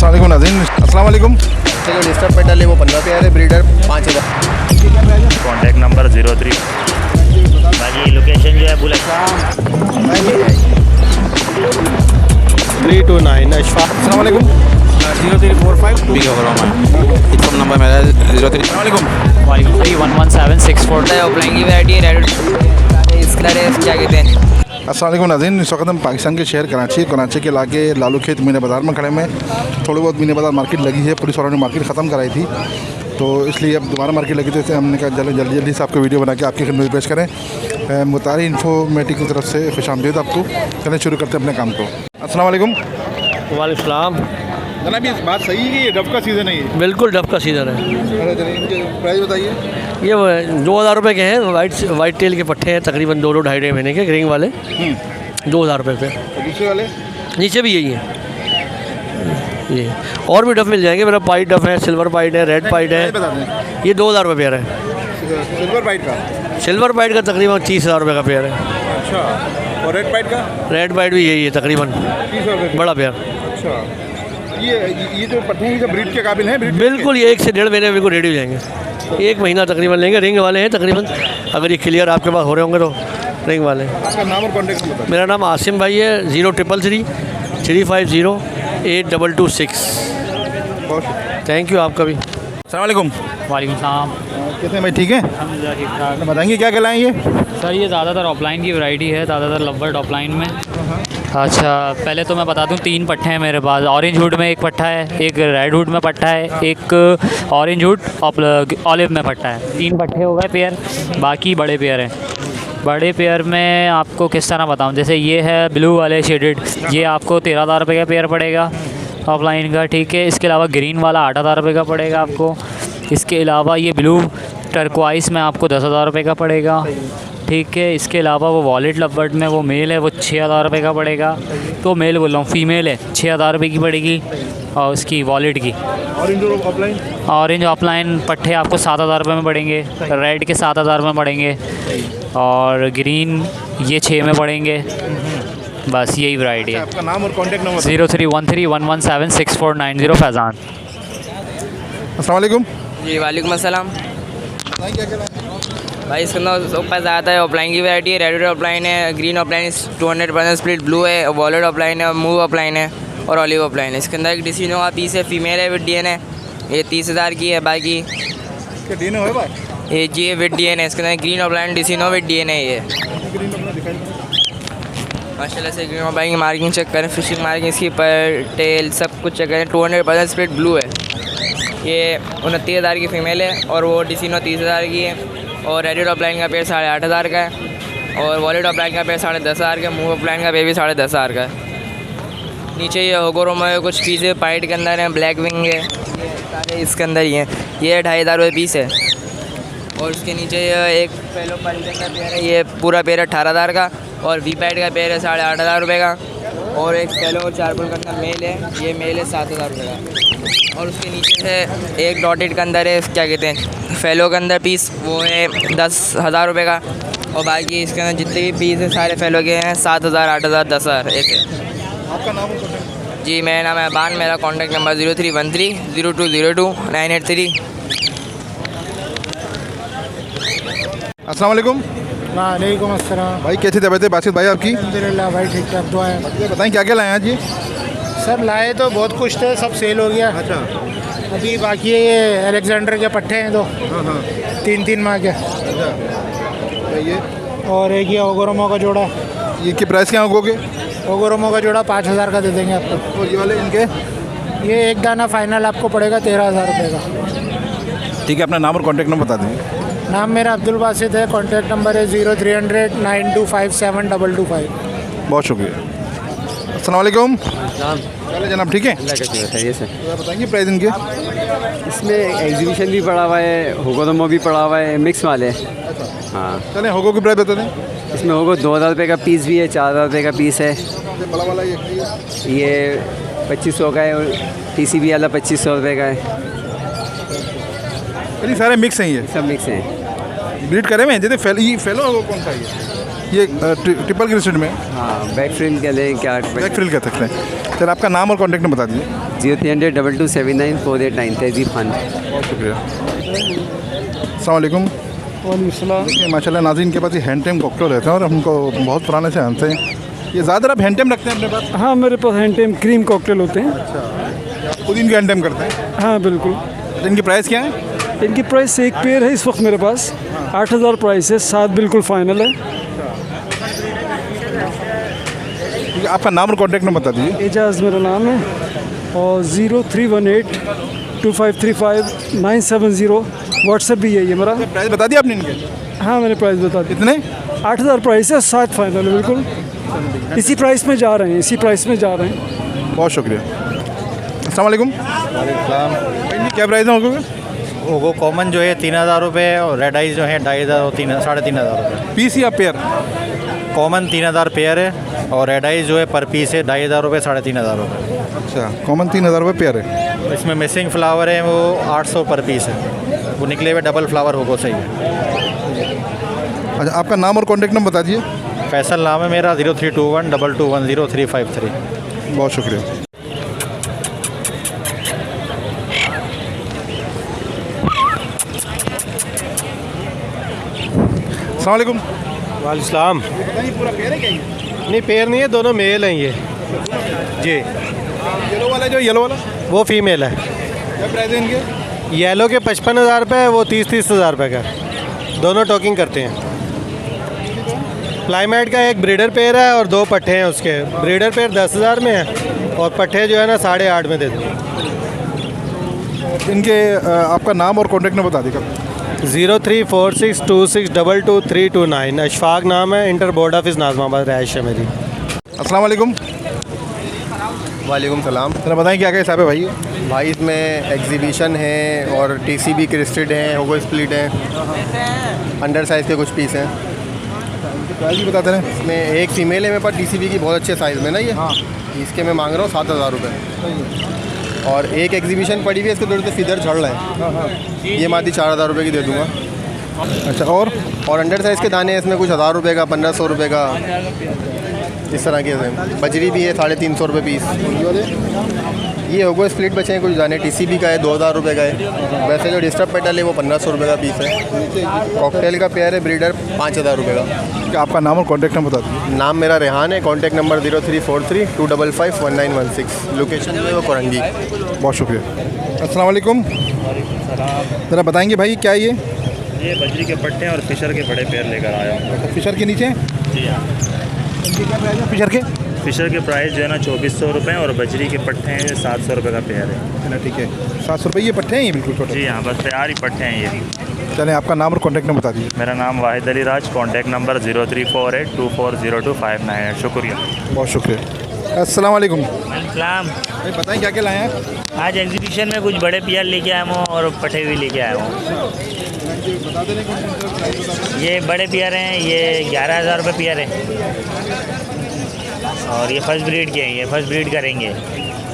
अस्सलाम वालेकुम नाज़रीन, अस्सलाम वालेकुम। जो डिस्टर्ब पेटल है वो 15 पे आ रहे, ब्रीडर 5000। कॉन्टैक्ट नंबर 03 बाकी लोकेशन जो है बुलेट 329 अशफाक। अस्सलाम वालेकुम। 0345 फोन नंबर मेरा 03। अस्सलाम वालेकुम। 1176 ऑफलाइन की वैरायटी है रेड इस कलर है क्या कहते हैं। अस्सलाम वालेकुम नाज़रीन, इस वक्त हम पाकिस्तान के शहर कराची के इलाके लालू खेत मीना बाज़ार में खड़े में। थोड़ी बहुत मीना बाज़ार मार्केट लगी है, पुलिस वालों ने मार्केट ख़त्म कराई थी, तो इसलिए अब दोबारा मार्केट लगी थी। इसलिए हमने कहा जल्दी से आपको वीडियो बना के आपकी खिदमत में पेश करें। मुतारी इन्फोमेटिक की तरफ से खुशामदीद आपको। चलें शुरू करते हैं अपने काम को। अस्सलाम वालेकुम। वालेकुम सलाम। जनाब ये बात सही है कि ये डब का सीज़न है? ये बिल्कुल डब का सीज़न है। इनके प्राइस बताइए। ये 2000 रुपये के हैं। वाइट टेल के पट्टे हैं, तकरीबन 2 ढाई महीने के रिंग वाले 2000 रुपये पे। दूसरे वाले नीचे भी यही है, ये और भी डब मिल जाएंगे। मेरा पाइट डब है, सिल्वर पाइट है, रेड पाइट है। ये 2000 रुपये पेयर है। सिल्वर वाइट का? सिल्वर पाइट का तकरीबन 30,000 रुपये का पेयर है। अच्छा, और रेड वाइट का? रेड पाइट भी यही है तकरीबन 30,000 रुपये बड़ा पेयर। अच्छा, ये जो पट्टे हैं ये ब्रीड के काबिल हैं? बिल्कुल, ये 1 से 1.5 महीने में बिल्कुल रेडी हो जाएंगे। 1 महीना तकरीबन लेंगे। रिंग वाले हैं तकरीबन, अगर ये क्लियर आपके पास हो रहे होंगे तो रिंग वाले। आपका नाम और कॉन्टेक्ट नंबर बताइए। मेरा नाम आसिम भाई है। 0333 350 8226। बहुत थैंक यू आपका भी। अस्सलाम वालेकुम। वालेकुम सलाम। कैसे हैं भाई, ठीक है? अल्हम्दुलिल्लाह ठीक ठाक। बताएंगे क्या कहलाएँ ये? सर ये ज़्यादातर ऑफलाइन की वैरायटी है, ज़्यादातर लवबर्ड ऑफलाइन में। अच्छा, पहले तो मैं बता दूं 3 पट्टे हैं मेरे पास। ऑरेंज हुड में एक पट्टा है, एक रेड हुड में पट्टा है, एक ऑरेंज हुड ऑलिव में पट्टा है। 3 पट्टे हो गए पेयर, बाकी बड़े पेयर हैं। बड़े पेयर में आपको किस तरह बताऊं, जैसे ये है ब्लू वाले शेडेड, ये आपको 13,000 रुपये का पेयर पड़ेगा ऑफलाइन का, ठीक है। इसके अलावा ग्रीन वाला 8,000 रुपये का पड़ेगा आपको। इसके अलावा ये ब्लू टर्कवाइस में आपको 10,000 रुपये का पड़ेगा, ठीक है। इसके अलावा वो वॉलेट लवबर्ड में वो मेल है, वो 6,000 रुपये का पड़ेगा। तो मेल बोल रहा हूँ, फीमेल है 6,000 रुपये की पड़ेगी। और उसकी वॉलेट की ऑरेंज ऑफलाइन पट्टे आपको 7,000 रुपये में पड़ेंगे। रेड के 7,000 में पड़ेंगे, और ग्रीन ये 6 में पड़ेंगे। बस यही वैरायटी है। आपका नाम और कॉन्टेक्ट नंबर? 0313117649 फैज़ान। अस्सलाम वालेकुम। जी वालेकुम अस्सलाम। बताएं क्या कहलाएँ? भाई इसके अंदर पास ज़्यादा है। ऑफलाइन की वैरायटी है, रेड ऑफलाइन है, ग्रीन ऑफलाइन 200% स्प्लिट ब्लू है, वॉलेट ऑफलाइन है, मूव ऑफलाइन है और ऑलिव ऑफलाइन है। इसके अंदर एक डिसीनो का पीस है, फीमेल है विद डीएनए, ये 30,000 की है। बाकी डीएनए है भाई? ये जी है विद डीएनए। इसके अंदर ग्रीन ऑफलाइन डिसीनो विद डीएनए ये माशाल्लाह से। ग्रीन ऑफलाइन की मार्किंग चेक करें, फिशिंग मार्किंग इसकी पर टेल सब कुछ चेक करें। 200% स्प्लिट ब्लू है। ये 29,000 की फ़ीमेल है और वो डिसीनो 30,000 की है। और रेड ऑफलाइन का पेयर 8,500 का है, और वॉलेट ऑफलाइन का पेयर 10,500 का है, मूव ऑफलाइन का पेयर भी 10,500 का है। नीचे ये होगोरोमा है, कुछ पीस है पाइट के अंदर है, ब्लैक विंग है, ये सारे इसके अंदर ही हैं। ये 2,500 रुपये पीस है। और उसके नीचे ये एक फेलो पाइट के अंदर पेयर है, ये पूरा पेयर है 18,000 का, और वी पैड का पेयर है 8,500 रुपये का। और एक फेलो चारपुल के अंदर मेल है, ये मेल है 7,000 रुपये का। और उसके नीचे से एक डॉटेड के अंदर है, क्या कहते हैं, फेलो के अंदर पीस, वो है 10,000 रुपये का। और बाकी इसके अंदर जितने भी पीस हैं सारे फेलो के हैं 7,000, 8,000, 10,000 ऐसे। आपका नाम और कॉन्टेक्ट? जी मेरा नाम है अबान, मेरा कॉन्टैक्ट नंबर 0313 0202 983। अस्सलाम वालेकुम। वालेकुम अस्सलाम। भाई कैसी तबीयत है बासित भाई आपकी? अल्हम्दुलिल्लाह भाई ठीक ठाक, दुआएं। बताएं क्या क्या लाए हैं आज ये? सर लाए तो बहुत कुछ थे, सब सेल हो गया। अच्छा। अभी बाकी ये अलेक्जेंडर के पट्टे हैं 2 हाँ 3 माह के। अच्छा, ये और एक ये ओगोरोमो का जोड़ा, ये के प्राइस क्या होगे? ओगोरोमो का जोड़ा 5,000 का दे देंगे आपको। और ये वाले इनके? ये एक दाना फाइनल आपको पड़ेगा 13,000 रुपये का। ठीक है, अपना नाम और कॉन्टेक्ट नंबर बता देंगे। नाम मेरा अब्दुल बासित है, कॉन्टैक्ट नंबर है 0300 9257 बहुत शुक्रिया। अस्सलाम वालेकुम। चले जनाब, ठीक है? बताइए सर। बताएंगे प्राइस इनके? इसमें एग्जीबिशन भी पड़ा हुआ है, होगोरोमो भी पड़ा हुआ है, मिक्स वाले। हाँ, चले होगो की प्राइस बता दें। इसमें होगो 2,000 रुपये का पीस भी है, 4,000 रुपये का पीस है। बड़ा वाला ये 2500 का है, और TCB वाला 2500 रुपये का है। ये सारे मिक्स हैं, ये सब मिक्स हैं। ब्रीड करे हुए हैं। जैसे फेलो वो कौन सा है ये ट्रिपल क्रिस्टेड में? हाँ, बैक फ्रिल के लिए क्या बैक फ्रिल कह सकते हैं। सर आपका नाम और कॉन्टैक्ट नंबर बता दीजिए। 0300 तहजीब खान। बहुत शुक्रिया। अस्सलाम वालेकुम। देखिए माशाल्लाह नाज़रीन के पास ये हैंड टाइम कॉकटेल रहते हैं और हमको बहुत पुराने से जानते हैं। ये ज़्यादातर आप हैंड टाइम रखते हैं अपने पास? हाँ, मेरे पास हैंड टाइम क्रीम कॉकटेल होते हैं। खुद इनकी हैंड टाइम करते हैं? हाँ बिल्कुल। तो इनकी प्राइस क्या है? इनकी प्राइस एक पेयर है इस वक्त मेरे पास 8,000 प्राइस है, 7 बिल्कुल फाइनल है। ठीक है, आपका नाम और कॉन्टैक्ट नंबर बता दीजिए। एजाज़ मेरा नाम है और 03182535 व्हाट्सएप भी है ये मेरा। प्राइस बता दिया आपने इनके? हाँ मैंने प्राइस बता दी। कितने? 8,000 प्राइस है, 7 फाइनल है बिल्कुल। इसी प्राइस में जा रहे हैं, इसी प्राइस में जा रहे हैं। बहुत शुक्रिया। अस्सलाम वालेकुम। इनकी क्या प्राइस है ओगो कॉमन जो है 3,000 रुपये और रेड आइज जो है 2,500 और 3,500 रुपये पीस या पेयर? कॉमन 3,000 पेयर है और रेड आइज जो है पर पीस है 2,500 रुपये 3,500 रुपये। अच्छा, कॉमन 3,000 रुपये पेयर है। इसमें मिसिंग फ्लावर है वो 800 पर पीस है, वो निकले हुए डबल फ्लावर होगो सही है। अच्छा, आपका नाम और कॉन्टैक्ट नंबर बता दीजिए। फैसल नाम है मेरा 032122100353। बहुत शुक्रिया। अस्सलाम वालेकुम। वालेकुम। पूरा पेयर है क्या ये? नहीं पेयर नहीं है, दोनों मेल हैं ये जी। येलो वाला जो येलो वाला वो फीमेल है। क्या प्राइस है इनके? येलो के 55,000 रुपये, वो 30,000 रुपये का। दोनों टॉकिंग करते हैं। प्लाईमेट का एक ब्रीडर पेयर है और 2 पट्ठे हैं उसके। ब्रीडर पेयर 10,000 में है और पट्ठे जो है ना 8.5 में दे दो। इनके आपका नाम और कॉन्टैक्ट नंबर बता दीजिएगा। 0346222329। अशफाक नाम है, इंटर बोर्ड ऑफिस नाज़माबाद रहायश है मेरी। अस्सलाम वालेकुम। वालेकुम सलाम। जरा बताएं क्या क्या हिसाब है भाई? भाई इसमें एग्जीबिशन है और टीसीबी क्रिस्टेड हैं, होगो स्प्लिट हैं, अंडर साइज़ के कुछ पीस हैं। प्राइस भी बताते हैं। इसमें एक फ़ीमेल है मेरे पास टीसीबी की, बहुत अच्छे साइज़ में ना ये। हाँ। इसके मैं मांग रहा हूँ 7,000 रुपये। और एक एग्जीबिशन पड़ी हुई है, इसके थोड़े से फिदर झड़ रहे हैं। ये मादी 4,000 रुपये की दे दूँगा। अच्छा, और अंडर साइज़ के दाने हैं इसमें, कुछ 1,000 रुपये का, 1,500 रुपये का, इस तरह के हैं। बजरी भी है 350 रुपये पीस। ये होगो स्प्लिट बचे हैं कुछ दाने, टीसीबी का है 2,000 रुपये का है। वैसे जो डिस्टर्ब पेटल है वो 1,500 रुपये का पीस है। कॉकटेल का पेयर है ब्रीडर 5,000 रुपये का। आपका नाम और कॉन्टैक्ट नंबर बता दीजिए। नाम मेरा रेहान है, कॉन्टैक्ट नंबर 034325511916। लोकेशन जो है वो कोरंगी। बहुत शुक्रिया। अस्सलाम वालेकुम। ज़रा बताएंगे भाई क्या ये बजरी के पट्टे और फिशर के बड़े पेयर लेकर आया हूँ। फिशर के नीचे? जी हाँ। इनकी क्या प्राइस है फिशर के? फिशर के प्राइस जो है ना 2,400 रुपये और बजरी के पट्टे हैं 700 रुपये का पेयर है। चलो ठीक है, 700 रुपये ये पट्टे हैं ये बिल्कुल छोटे? जी हाँ, बस तैयार ही पट्टे हैं ये। चलें, आपका नाम और कॉन्टैक्ट नंबर बता दीजिए। मेरा नाम वाहिद अली राज, कॉन्टैक्ट नंबर 0348240259 शुक्रिया। बहुत शुक्रिया। अस्सलाम वालेकुम। सलाम। भाई बताएं क्या क्या लाए हैं? आज एग्जीबिशन में कुछ बड़े पेयर लेके आया हूँ और पट्टे भी लेके आया हूँ। ये बड़े पेयर हैं, ये 11,000 रुपये पेयर है और ये फर्स्ट ब्रीड के हैं, ये फर्स्ट ब्रीड करेंगे।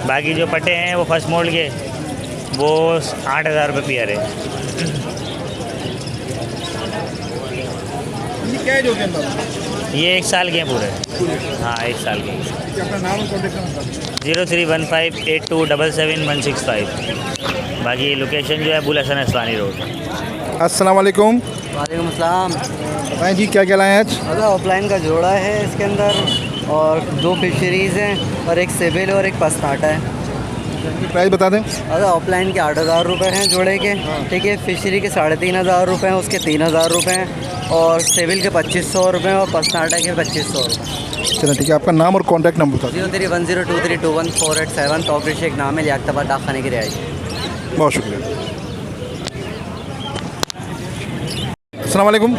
बाकी जो पट्टे हैं वो फर्स्ट मोल्ड के, वो 8,000 रुपये पेयर है। ये क्या है जो के ये 1 साल के हैं पूरे। हाँ 1 साल के। अपना नाम और कॉन्टैक्ट नंबर 0315827716 बाकी लोकेशन जो है अबुल हसन अस्वानी रोड। अस्सलाम वालेकुम। वालेकुम अस्सलाम। बताएं जी क्या क्या लाए हैं आज? अगर ऑफलाइन का जोड़ा है इसके अंदर और 2 फिशरीज़ हैं और एक सिबिल और एक पस्ताटा है। प्राइस बता दें। अगर ऑफलाइन के 8,000 रुपये हैं जोड़े के, ठीक है। फिशरी के 3,500 रुपये हैं, उसके 3,000 रुपये हैं और सिबिल के 2,500 रुपये और पस्ताटा के 2,500 रुपये। चलो ठीक है, आपका नाम और कॉन्टैक्ट नंबर बता दीजिए। 0310232148 तौक़ीर शेख नाम है, लियाकताबाद डाकखाने की रिहाइश। बहुत शुक्रिया। अस्सलाम वालेकुम।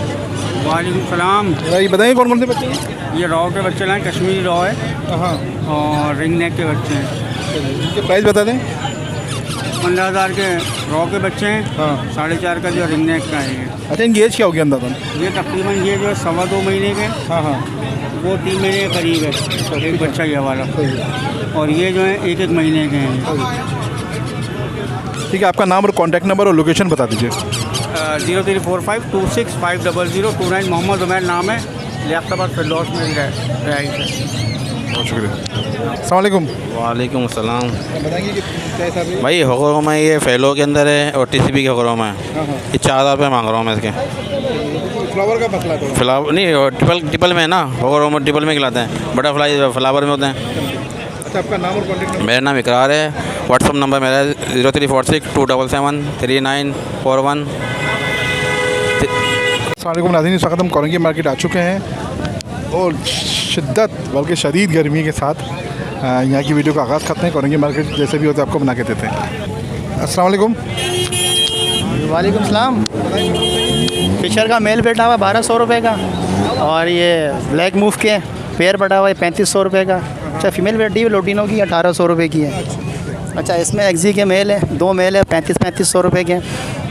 वालेकुम सलाम। ये बताइए कौन कौन से बच्चे हैं? ये रॉ के बच्चे लाए, कश्मीरी रॉ है हाँ, और रिंग नेक के बच्चे हैं। इनके प्राइस बता दें। 15,000 के रॉ के बच्चे हैं, हाँ। 4.5 का जो रिंग नेक का है। अच्छा, इनकी एज क्या होगी अंदाज़ा? ये तकरीबन ये जो 2.25 महीने के, हाँ हाँ, वो 3 महीने के करीब है एक बच्चा ये वाला, और ये जो है 1-1 महीने के हैं। ठीक है, आपका नाम और कॉन्टैक्ट नंबर और लोकेशन बता दीजिए। 034526500229 मोहम्मद उमैर नाम है, लियाकताबाद फिरदौस में रहाइश है। बहुत शुक्रिया। अस्सलाम वालेकुम। वालेकुम सलाम। बताएंगे कि क्या हिसाब है? भाई होगरो में ये फैलो के अंदर है और टीसीबी के होगरो में है। ये 4000 रुपये मांग रहा हूँ मैं इसके। फ्लावर का मसला है। फ्लावर नहीं, ट्रिपल में है ना, होगरो में ट्रिपल में खिलाते हैं, बटरफ्लाई फ्लावर में होते हैं। अच्छा, आपका नाम और कॉन्टेक्ट नंबर? मेरा नाम इकरार है। व्हाट्सअप नंबर मेरा है 034627739441। अस्सलाम नाज़रीन, इस वक्त हम कोरंगी मार्केट आ चुके हैं और शिद्दत बल्कि शदीद गर्मी के साथ यहाँ की वीडियो का आगाज़ करते हैं। कोरंगी मार्केट जैसे भी होता है आपको बना के देते हैं। अस्सलाम वालेकुम। वालेकुम सलाम। फिशर का मेल बैठा हुआ 1200 रुपये का, और ये ब्लैक मूव के पेयर बैठा हुआ है 3500 रुपये का। अच्छा, फीमेल बैठी हुई लोटिनो की 1800 रुपये की है। अच्छा, इसमें एक्जी के मेल है, 2 मेल है 3500 रुपये के।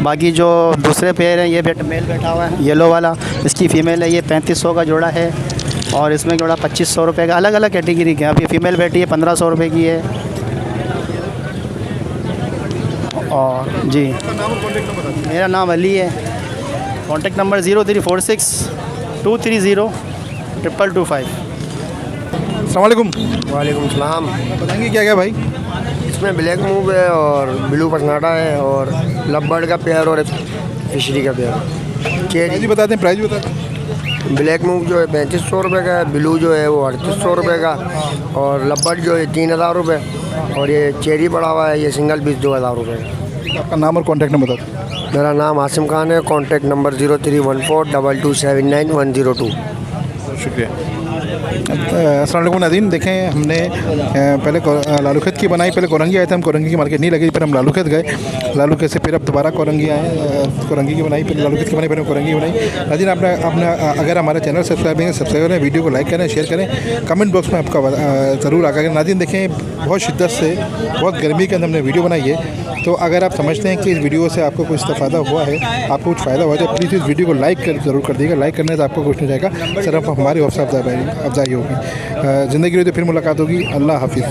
बाकी जो दूसरे पेयर हैं, ये मेल बैठा हुआ है येलो वाला, इसकी फ़ीमेल है, ये 3500 का जोड़ा है, और इसमें जोड़ा 2500 रुपये का। अलग अलग कैटेगरी के। अब ये फ़ीमेल बैठी है 1500 रुपये की है। और जी, मेरा नाम अली है। Contact number 0346230225। अस्सलाम वालेकुम। वालेकुम सलाम। बताएंगे क्या क्या भाई? इसमें ब्लैक मूव है और ब्लू पसनाटा है और लब्बर्ड का पेयर और फिशरी का पेयर। प्राइस बता दें, प्राइस बता दें। ब्लैक मूव जो है 3500 रुपये का है, ब्लू जो है वो 3800 रुपये का, और लब्बर्ड जो है 3000 रुपये, और ये चेरी पड़ा हुआ है, ये सिंगल पीस 2000 रुपये का। आपका नाम और कॉन्टेक्ट नंबर बता दें। मेरा नाम आसिम खान है। Contact number 031422799102। शुक्रिया। अस्सलाम वालेकुम नाज़रीन, देखें हमने पहले लालू खेत की बनाई, पहले कोरंगी आए थे हम, कोरंगी की मार्केट नहीं लगी, फिर हम लालू खेत गए, लालू खेत से फिर अब दोबारा कोरंगी आए, कोरंगी की बनाई, फिर लालू खेत की बनाई, फिर कोरंगी बनाई। नाज़रीन, आपने अगर हमारा चैनल सब्सक्राइब करें, वीडियो को लाइक करें, शेयर करें, कमेंट बॉक्स में आपका ज़रूर आगा करें। नाज़रीन देखें, बहुत शिद्दत से, बहुत गर्मी के अंदर हमने वीडियो बनाई है, तो अगर आप समझते हैं कि इस वीडियो से आपको कुछ फ़ायदा हुआ है, आपको कुछ फ़ायदा हुआ है, तो प्लीज़ इस वीडियो को लाइक ज़रूर कर दीजिएगा। लाइक करने से आपको कुछ नहीं जाएगा, सिर्फ हमारी हौसला अफजाई होगी। ज़िंदगी रही तो फिर मुलाकात होगी। अल्लाह हाफिज़।